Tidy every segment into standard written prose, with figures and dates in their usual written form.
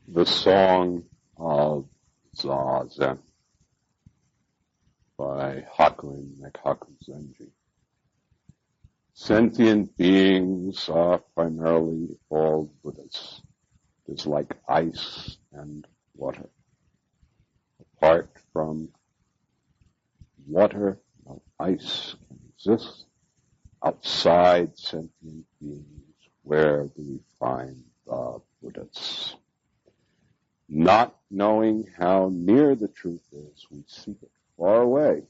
The Song of Zazen by Hakuin Nekhaku Zenji. Sentient beings are primarily all Buddhas. It is like ice and water. Apart from water, no ice can exist. Outside sentient beings, where do we find the Buddhas? Not knowing how near the truth is, we seek it far away.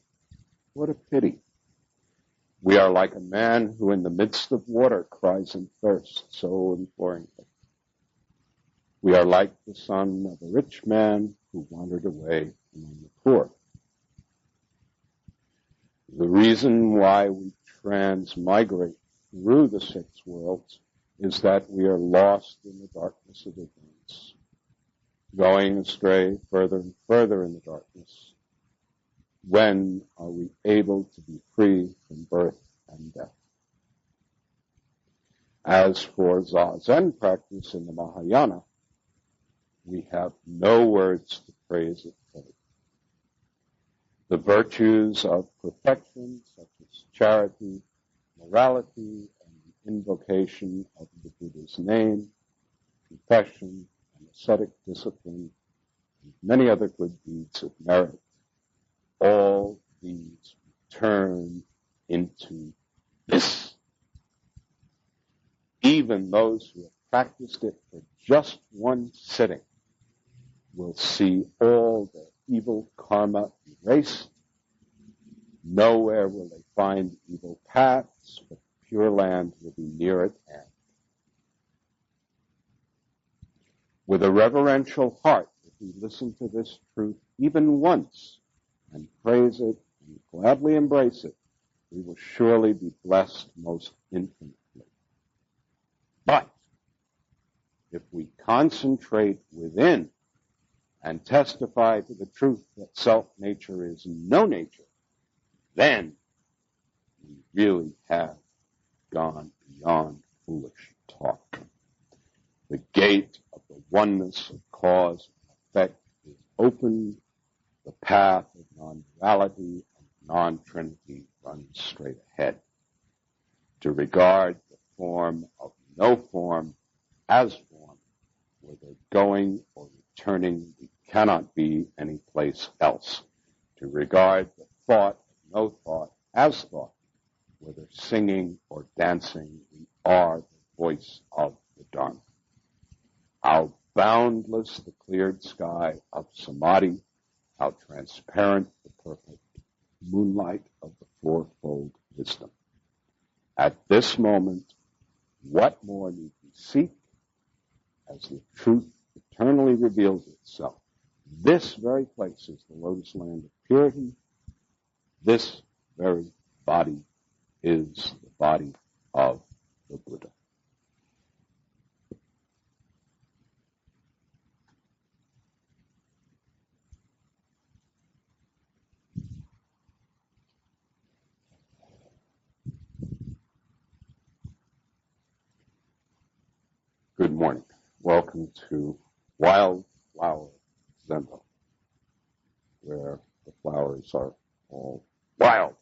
What a pity. We are like a man who in the midst of water cries in thirst so imploringly. We are like the son of a rich man who wandered away among the poor. The reason why we transmigrate through the six worlds is that we are lost in the darkness of ignorance, going astray further and further in the darkness. When are we able to be free from birth and death? As for Zazen practice in the Mahayana, we have no words to praise it fully. The virtues of perfection, such as charity, morality, and the invocation of the Buddha's name, confession, and ascetic discipline, and many other good deeds of merit, all these turn into this. Even those who have practiced it for just one sitting will see all their evil karma erased. Nowhere will they find evil paths, but Pure Land will be near at hand. With a reverential heart, if we listen to this truth even once and praise it and gladly embrace it, we will surely be blessed most infinitely. But if we concentrate within and testify to the truth that self-nature is no nature, then we really have gone beyond foolish talk. The gate of the oneness of cause and effect is opened. The path of non-duality and non-trinity runs straight ahead. To regard the form of no form as form, whether going or returning, we cannot be any place else. To regard the thought of no thought as thought, whether singing or dancing, we are the voice of the Dharma. How boundless the cleared sky of samadhi, how transparent the perfect moonlight of the fourfold wisdom. At this moment, what more need we seek as the truth eternally reveals itself? This very place is the lotus land of purity. This very body is the body of the Buddha. Good morning. Welcome to Wildflower Zendo, where the flowers are all wild.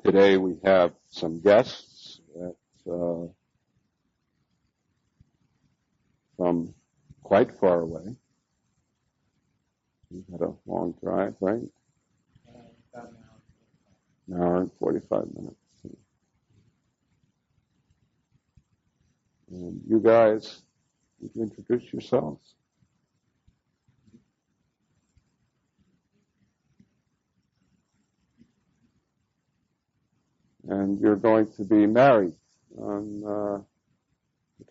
Today we have some guests from quite far away. We've had a long drive, right? About An hour and 45 minutes. And you guys, would you introduce yourselves? And you're going to be married on the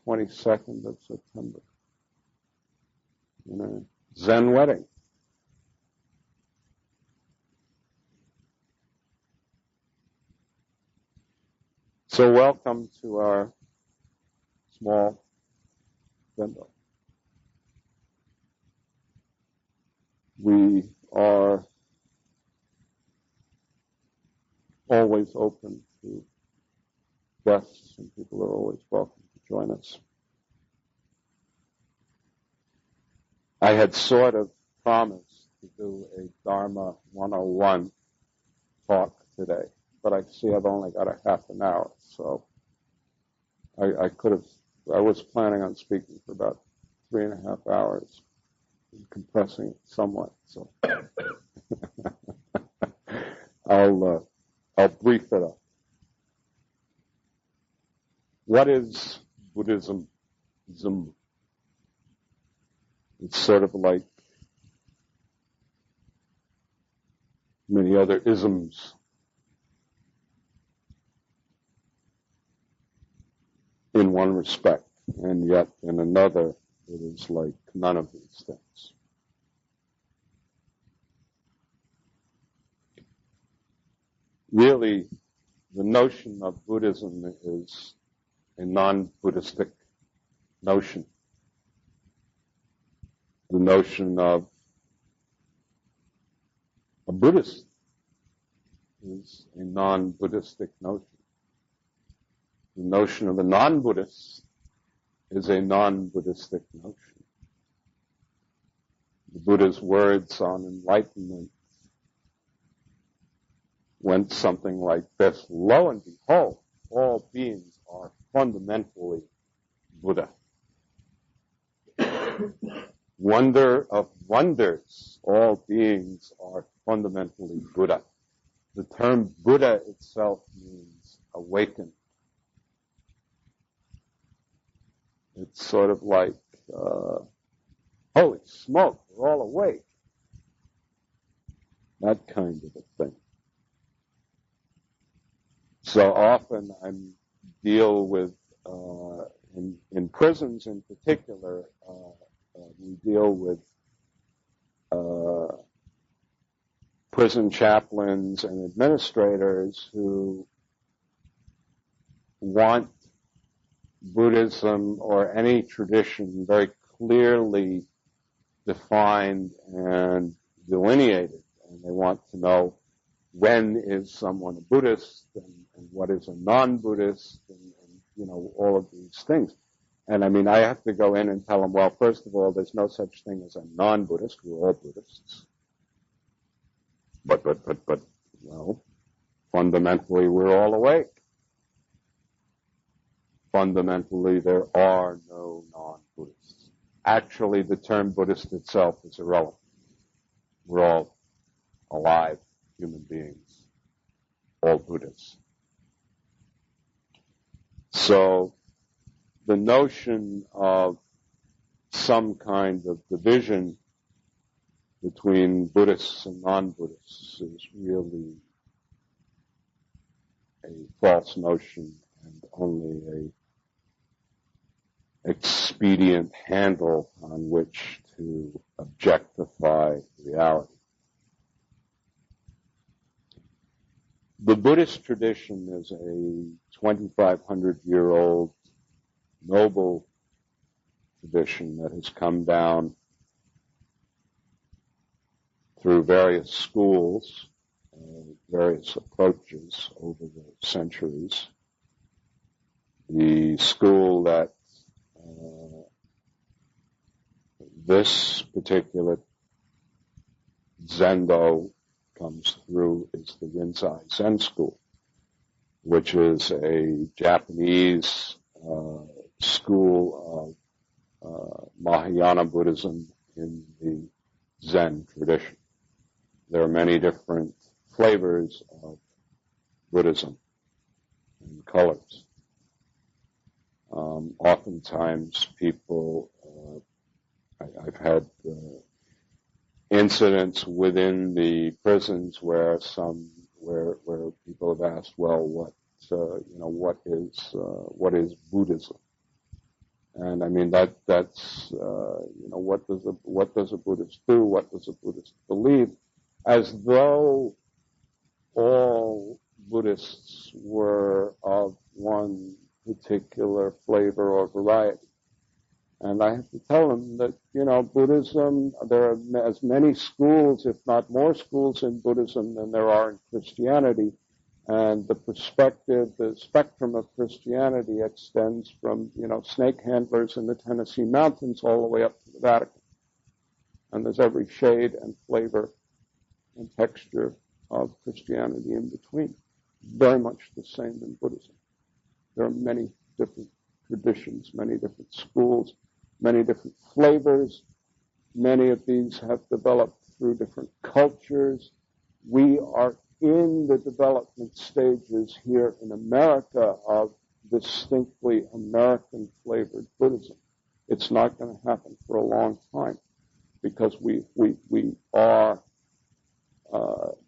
22nd of September in a Zen wedding. So welcome to our small Zendo. We are always open to guests, and people are always welcome to join us. I had sort of promised to do a Dharma 101 talk today, but I see I've only got a half an hour, so I was planning on speaking for about 3.5 hours, compressing it somewhat, so I'll brief it up. What is Buddhism? It's sort of like many other isms. In one respect, and yet in another, it is like none of these things. Really, the notion of Buddhism is a non-Buddhistic notion. The notion of a Buddhist is a non-Buddhistic notion. The notion of a non-Buddhist is a non-Buddhistic notion. The Buddha's words on enlightenment went something like this: lo and behold, all beings are fundamentally Buddha. Wonder of wonders, all beings are fundamentally Buddha. The term Buddha itself means awakened. It's sort of like, holy smoke, we're all awake. That kind of a thing. So often I deal with, in prisons in particular, we deal with prison chaplains and administrators who want Buddhism or any tradition very clearly defined and delineated, and they want to know when is someone a Buddhist and what is a non-Buddhist and all of these things. And I mean, I have to go in and tell them, well, first of all, there's no such thing as a non-Buddhist. We're all Buddhists. But, well, fundamentally, we're all awake. Fundamentally, there are no non-Buddhists. Actually, the term Buddhist itself is irrelevant. We're all alive human beings, all Buddhists. So, the notion of some kind of division between Buddhists and non-Buddhists is really a false notion and only a expedient handle on which to objectify reality. The Buddhist tradition is a 2,500-year-old noble tradition that has come down through various schools, various approaches over the centuries. The school that this particular Zendo comes through is the Rinzai Zen school, which is a Japanese school of Mahayana Buddhism in the Zen tradition. There are many different flavors of Buddhism and colors. Oftentimes people, I've had incidents within the prisons where people have asked, well, what is Buddhism? And I mean that's what does a Buddhist do? What does a Buddhist believe? As though all Buddhists were of one particular flavor or variety. And I have to tell them that, Buddhism, there are as many schools, if not more schools in Buddhism than there are in Christianity. And the perspective, the spectrum of Christianity extends from, snake handlers in the Tennessee mountains all the way up to the Vatican. And there's every shade and flavor and texture of Christianity in between. Very much the same in Buddhism. There are many different traditions, many different schools, many different flavors. Many of these have developed through different cultures. We are in the development stages here in America of distinctly American flavored Buddhism. It's not going to happen for a long time because we are,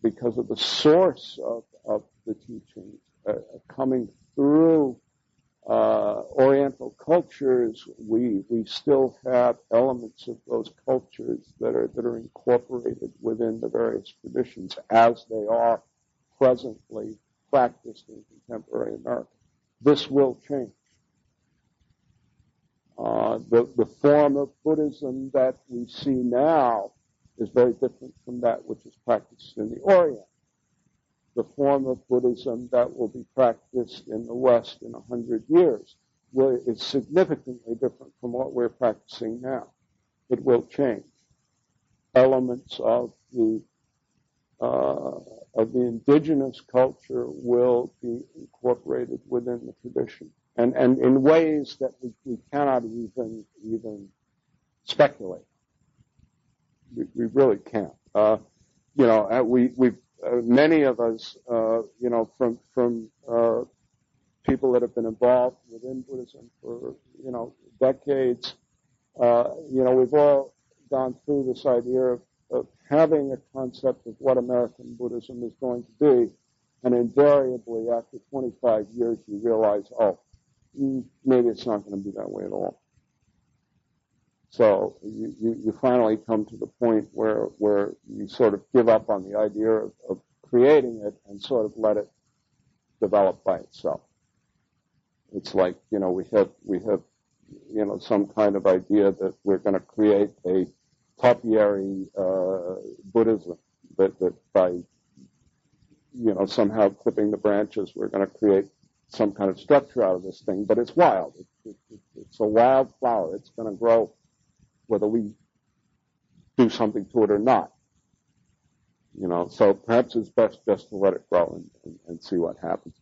because of the source of the teachings coming through Oriental cultures, we still have elements of those cultures that are incorporated within the various traditions as they are presently practiced in contemporary America. This will change. The form of Buddhism that we see now is very different from that which is practiced in the Orient. The form of Buddhism that will be practiced in the West in 100 years is significantly different from what we're practicing now. It will change. Elements of the indigenous culture will be incorporated within the tradition, and in ways that we cannot even speculate. We really can't. We've many of us, from people that have been involved within Buddhism for, decades, we've all gone through this idea of having a concept of what American Buddhism is going to be, and invariably after 25 years you realize, maybe it's not going to be that way at all. So you finally come to the point where you sort of give up on the idea of creating it and sort of let it develop by itself. It's like, we have some kind of idea that we're going to create a topiary Buddhism that by somehow clipping the branches we're going to create some kind of structure out of this thing. But it's wild. It's a wild flower. It's going to grow whether we do something to it or not. So perhaps it's best just to let it grow and see what happens.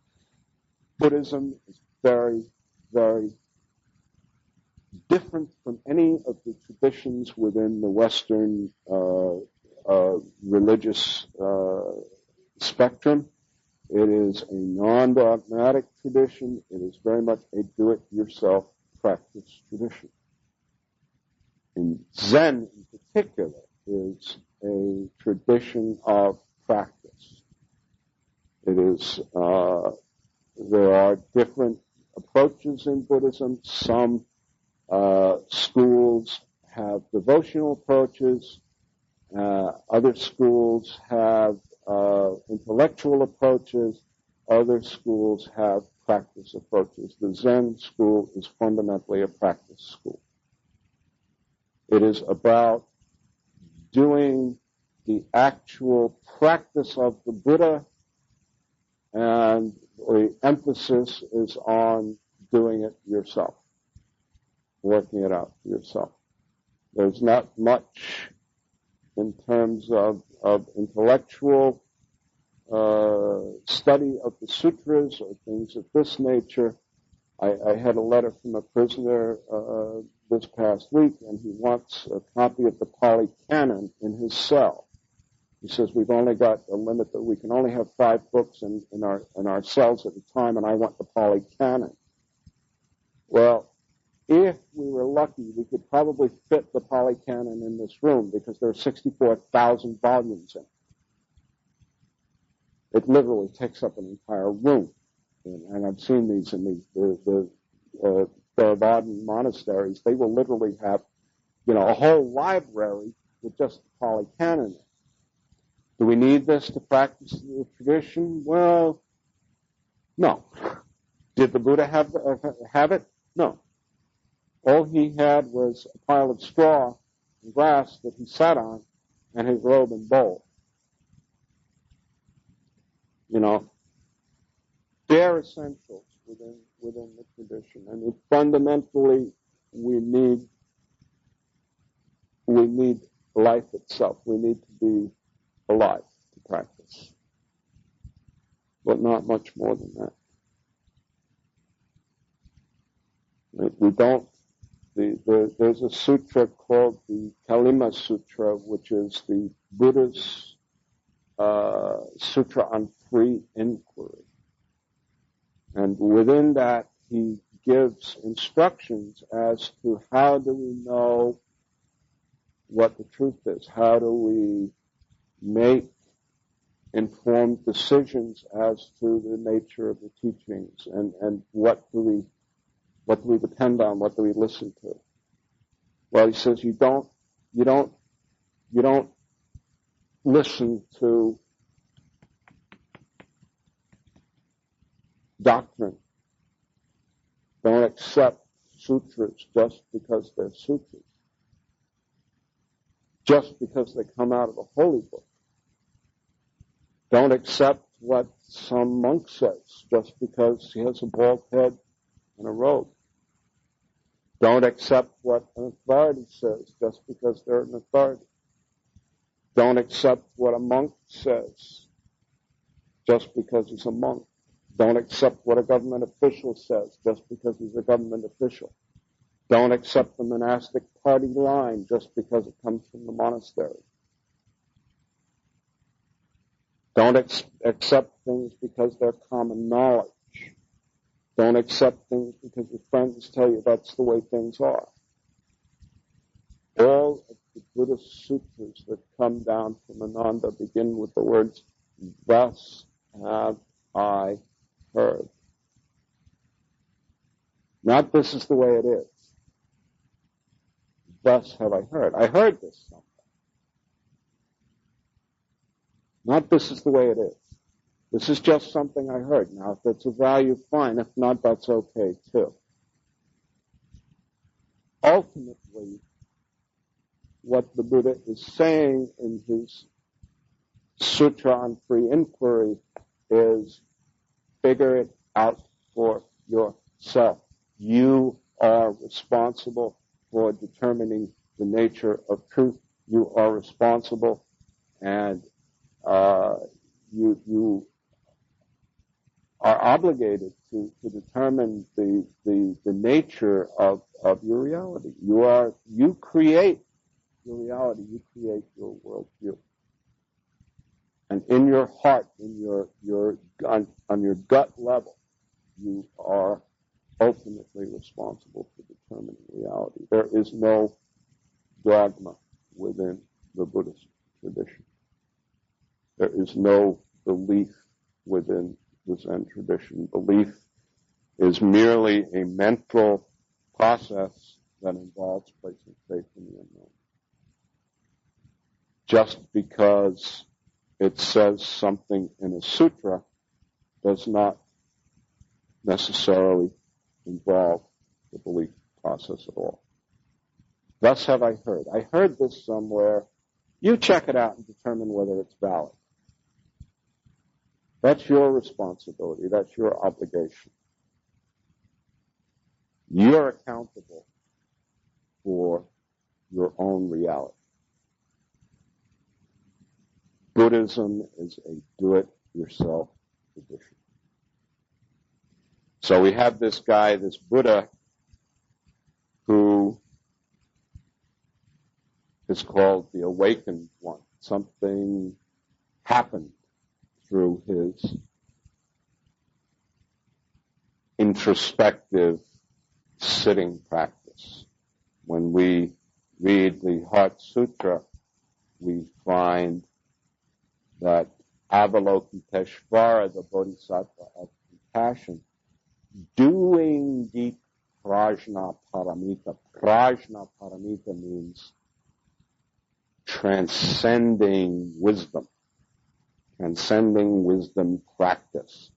Buddhism is very, very different from any of the traditions within the Western religious spectrum. It is a non-dogmatic tradition. It is very much a do-it-yourself practice tradition. And Zen, in particular, is a tradition of practice. It is, there are different approaches in Buddhism. Some schools have devotional approaches. Other schools have intellectual approaches. Other schools have practice approaches. The Zen school is fundamentally a practice school. It is about doing the actual practice of the Buddha, and the emphasis is on doing it yourself, working it out for yourself. There's not much in terms of intellectual study of the sutras or things of this nature. I had a letter from a prisoner this past week, and he wants a copy of the Pali Canon in his cell. He says, we've only got a limit that we can only have 5 books in our cells at a time, and I want the Pali Canon. Well, if we were lucky, we could probably fit the Pali Canon in this room because there are 64,000 volumes in it. It literally takes up an entire room. And I've seen these in the Theravadan monasteries. They will literally have, a whole library with just the Pali Canon in it. Do we need this to practice the tradition? Well, no. Did the Buddha have it? No. All he had was a pile of straw and grass that he sat on, and his robe and bowl. bare essentials within the tradition. And fundamentally, we need life itself. We need to be alive to practice. But not much more than that. We don't. There's a sutra called the Kalima Sutra, which is the Buddha's sutra on free inquiry. And within that, he gives instructions as to how do we know what the truth is? How do we make informed decisions as to the nature of the teachings, and what do we depend on? What do we listen to? Well, he says you don't listen to doctrine. Don't accept sutras just because they're sutras. Just because they come out of a holy book. Don't accept what some monk says just because he has a bald head and a robe. Don't accept what an authority says just because they're an authority. Don't accept what a monk says just because he's a monk. Don't accept what a government official says just because he's a government official. Don't accept the monastic party line just because it comes from the monastery. Don't accept things because they're common knowledge. Don't accept things because your friends tell you that's the way things are. All of the Buddhist sutras that come down from Ananda begin with the words, "Thus have I heard." Not "this is the way it is." Thus have I heard. I heard this somewhere. Not "this is the way it is." This is just something I heard. Now, if it's of value, fine. If not, that's okay, too. Ultimately, what the Buddha is saying in his Sutra on Free Inquiry is figure it out for yourself. You are responsible for determining the nature of truth. You are responsible, and you are obligated to determine the nature of your reality. You create your reality. You create your worldview. And in your heart, on your gut level, you are ultimately responsible for determining reality. There is no dogma within the Buddhist tradition. There is no belief within the Zen tradition. Belief is merely a mental process that involves placing faith in the unknown. Just because it says something in a sutra does not necessarily involve the belief process at all. Thus have I heard. I heard this somewhere. You check it out and determine whether it's valid. That's your responsibility. That's your obligation. You're accountable for your own reality. Buddhism is a do-it-yourself tradition. So we have this guy, this Buddha, who is called the awakened one. Something happened through his introspective sitting practice. When we read the Heart Sutra, we find that Avalokiteshvara, the Bodhisattva of compassion, doing deep prajna paramita. Prajna paramita means transcending wisdom practice,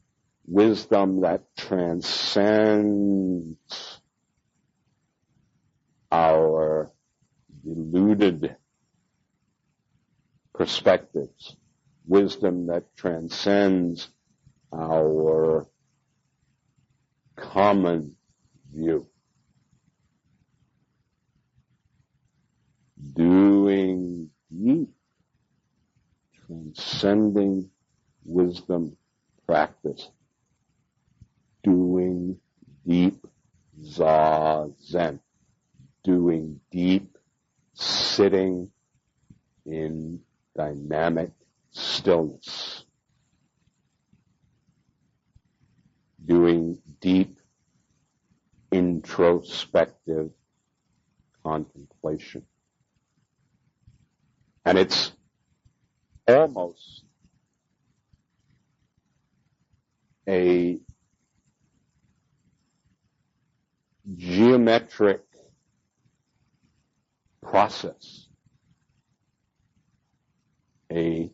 wisdom that transcends our deluded perspectives, wisdom that transcends our common view. Doing deep, transcending wisdom practice. Doing deep zazen. Doing deep sitting in dynamic stillness. Doing deep introspective contemplation. And it's almost a geometric process, a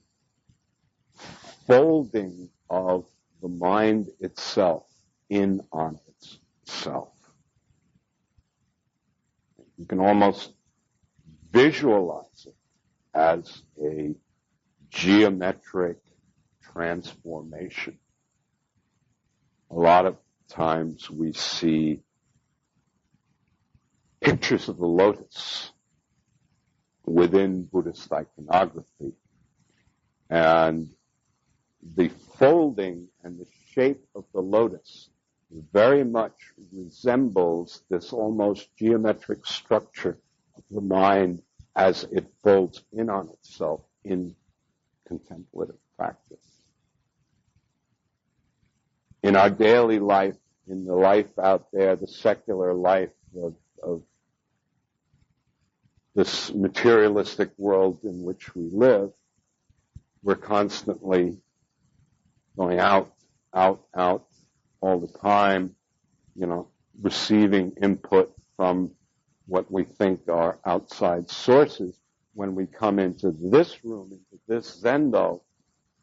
folding of the mind itself in on itself. You can almost visualize it as a geometric transformation. A lot of times we see pictures of the lotus within Buddhist iconography, and the folding and the shape of the lotus very much resembles this almost geometric structure of the mind as it folds in on itself in contemplative practice. In our daily life, in the life out there, the secular life of this materialistic world in which we live, we're constantly going out all the time, receiving input from what we think are outside sources. When we come into this room, into this zendo,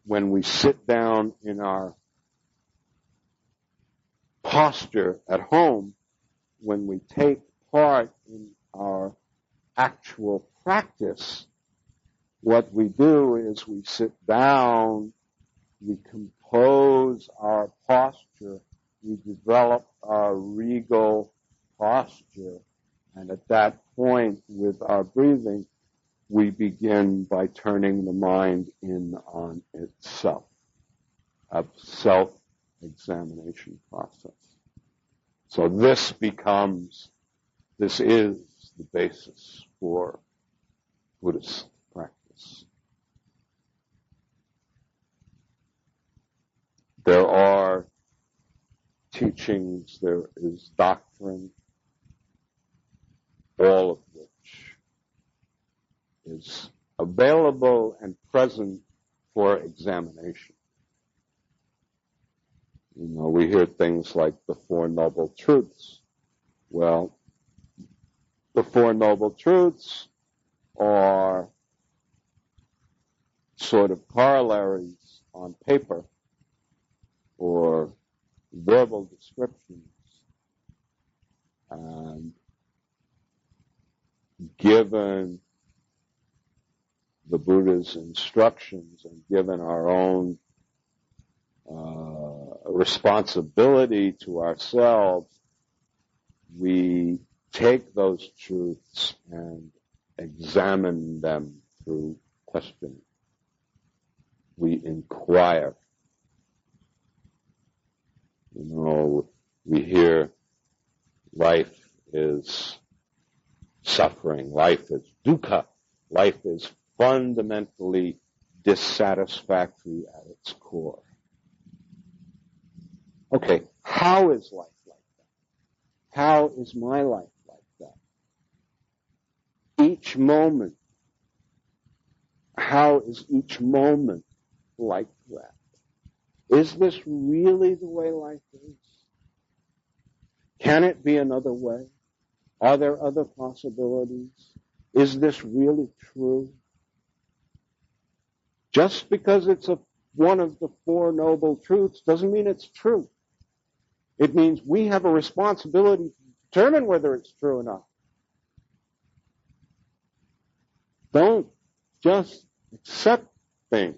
when we sit down in our posture at home, when we take part in our actual practice, what we do is we sit down, we compose our posture, we develop our regal posture, and at that point with our breathing, we begin by turning the mind in on itself, a self-examination process. So this is the basis for Buddhist practice. There are teachings, there is doctrine, all of which is available and present for examination. We hear things like the Four Noble Truths. Well, the Four Noble Truths are sort of corollaries on paper or verbal descriptions, and given the Buddha's instructions and given our own responsibility to ourselves, we take those truths and examine them through questioning. We inquire. We hear life is suffering, life is dukkha, life is fundamentally dissatisfactory at its core. Okay, how is life like that? How is my life like that? Each moment, how is each moment like that? Is this really the way life is? Can it be another way? Are there other possibilities? Is this really true? Just because it's one of the Four Noble Truths doesn't mean it's true. It means we have a responsibility to determine whether it's true or not. Don't just accept things.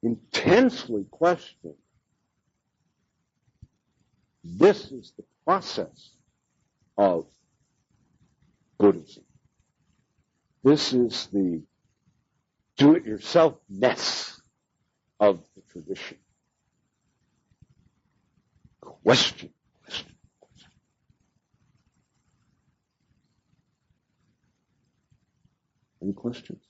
Intensely question This is the process of Buddhism. This is the do-it-yourself-ness of the tradition. Question, question, question. Any questions?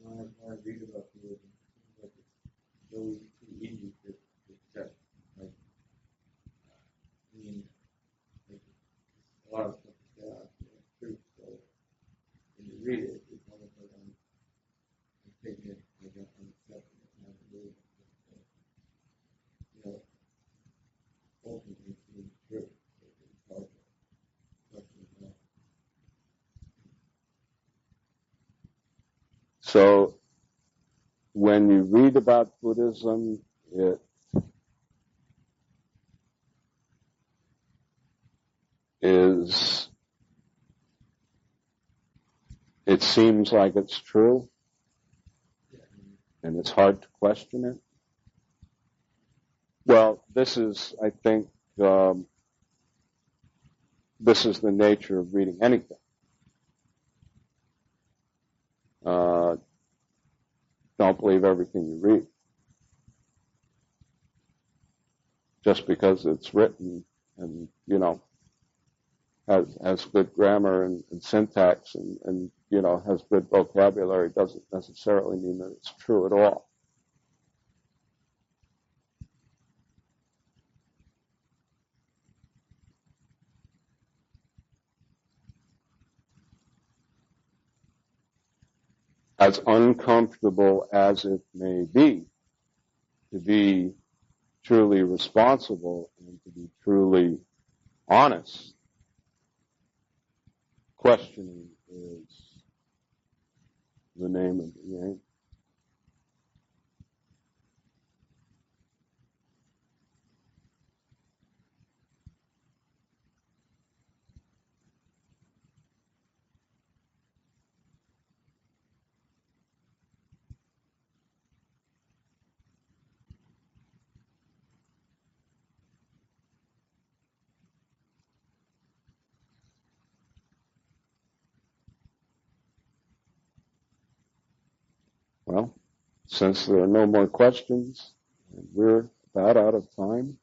When I read about Buddhism, it seems like it's really too easy to accept. Like, I mean, like, a lot of stuff is there, truth. So when you read it, it's almost like I'm taking it, like I'm accepting it, and I believe it. So, you know, ultimately, it seems true. So it's hard to question it. So, when you read about Buddhism, it seems like it's true, and it's hard to question it. Well, this is, I think, this is the nature of reading anything. Don't believe everything you read. Just because it's written and, you know, has good grammar and syntax and, you know, has good vocabulary doesn't necessarily mean that it's true at all. As uncomfortable as it may be, to be truly responsible and to be truly honest, questioning is the name of the game. Well, since there are no more questions, and we're about out of time,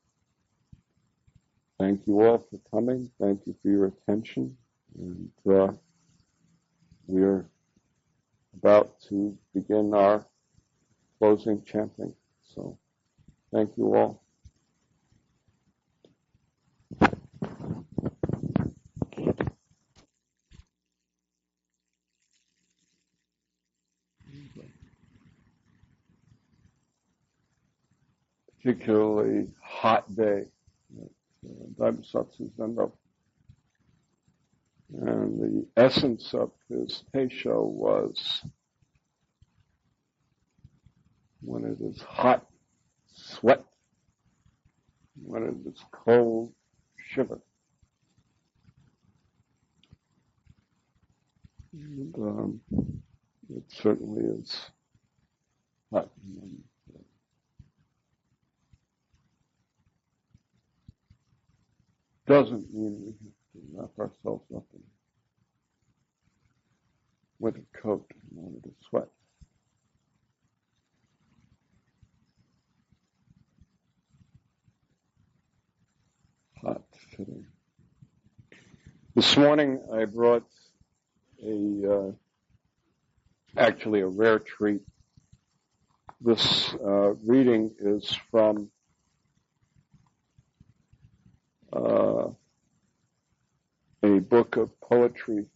thank you all for coming. Thank you for your attention. And we're about to begin our closing chanting. So thank you all. Particularly hot day at Daibusatsu Zendo. And the essence of his teisho was, when it is hot, sweat. When it is cold, shiver. And it certainly is hot. Doesn't mean we have to wrap ourselves up in a winter coat in order to sweat. Hot today. This morning I brought actually a rare treat. This reading is from a book of poetry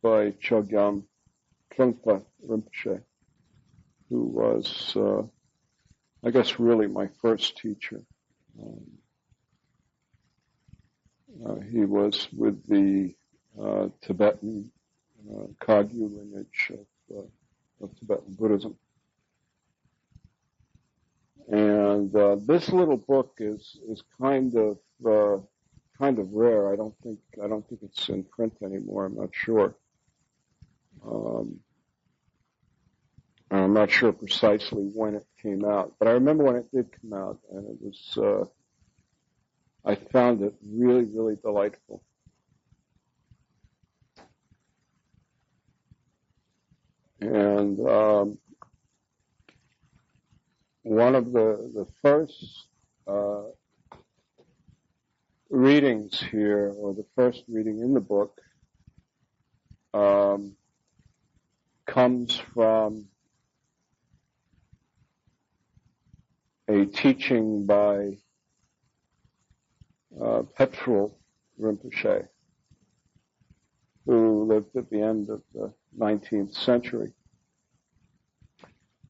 by Chogyam Trungpa Rinpoche, who was, I guess, really my first teacher. He was with the Tibetan Kagyu lineage of Tibetan Buddhism. And this little book is kind of rare. I don't think it's in print anymore. I'm not sure. I'm not sure precisely when it came out, but I remember when it did come out, and it was. I found it really, really delightful. And one of the first readings here, or the first reading in the book, comes from a teaching by Petral Rinpoche, who lived at the end of the 19th century.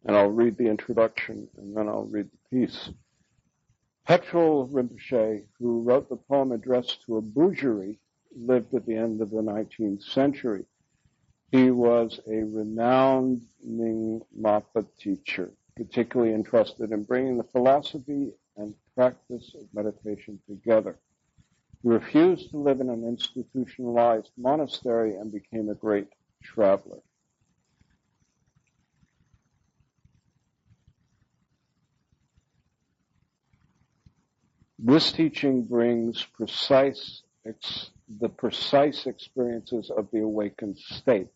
And I'll read the introduction, and then I'll read the piece. Petral Rinpoche, who wrote the poem addressed to a Bujari, lived at the end of the 19th century. He was a renowned Nyingmapa teacher, particularly interested in bringing the philosophy and practice of meditation together. He refused to live in an institutionalized monastery and became a great traveler. This teaching brings the precise experiences of the awakened state.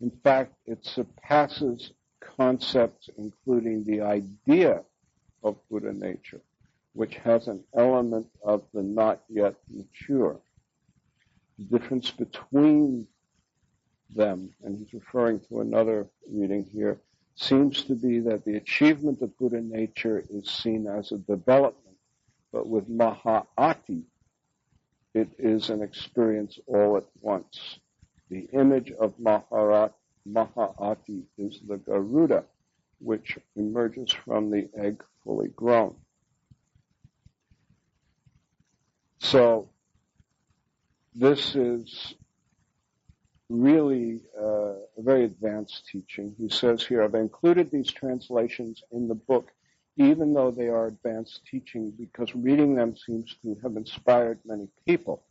In fact, it surpasses concepts including the idea of Buddha nature, which has an element of the not yet mature. The difference between them, and he's referring to another reading here, seems to be that the achievement of Buddha nature is seen as a development, but with Mahā'ati, it is an experience all at once. The image of Mahā'ati is the Garuda, which emerges from the egg fully grown. So, this is really a very advanced teaching. He says here, I've included these translations in the book, even though they are advanced teaching, because reading them seems to have inspired many people.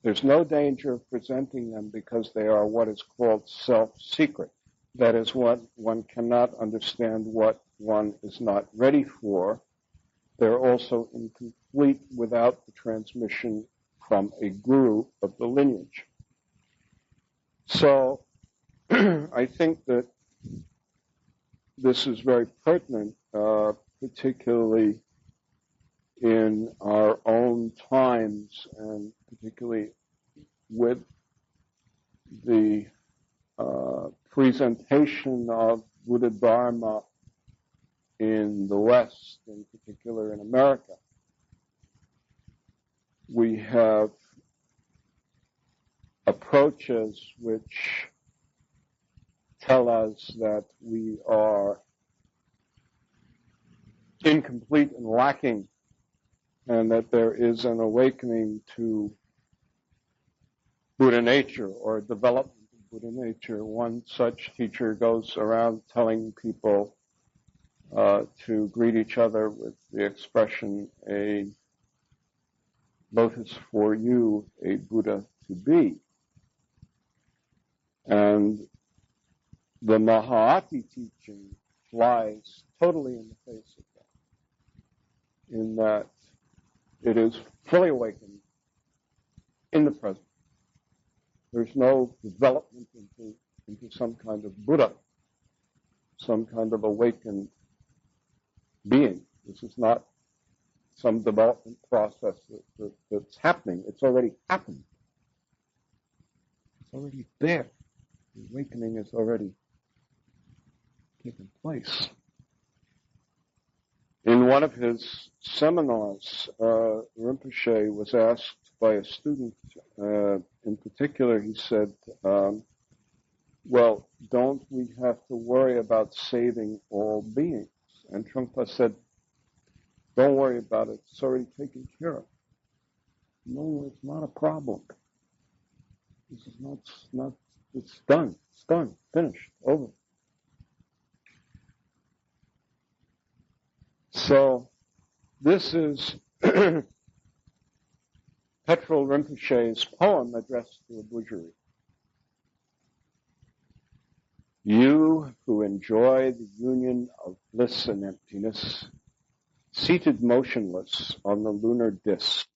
There's no danger of presenting them because they are what is called self-secret. That is, one cannot understand what one is not ready for. They're also incomplete without the transmission from a guru of the lineage. So, I think that this is very pertinent, particularly in our own times, and particularly with the presentation of Buddha Dharma in the West, in particular in America. We have approaches which tell us that we are incomplete and lacking, and that there is an awakening to Buddha nature, or a development of Buddha nature. One such teacher goes around telling people to greet each other with the expression, a lotus for you, a Buddha to be. And the Mahā'ati teaching flies totally in the face of that, in that it is fully awakened in the present. There's no development into some kind of Buddha, some kind of awakened being. This is not some development process that's happening. It's already happened. It's already there. The awakening is already taken place. In one of his seminars, Rinpoche was asked by a student, in particular, he said, well, don't we have to worry about saving all beings? And Trungpa said, don't worry about it. It's already taken care of. No, it's not a problem. This is not, it's done. It's done. Finished. Over. So, This is Petrol Rinpoche's poem addressed to a Bujari. You who enjoy the union of bliss and emptiness, seated motionless on the lunar disk,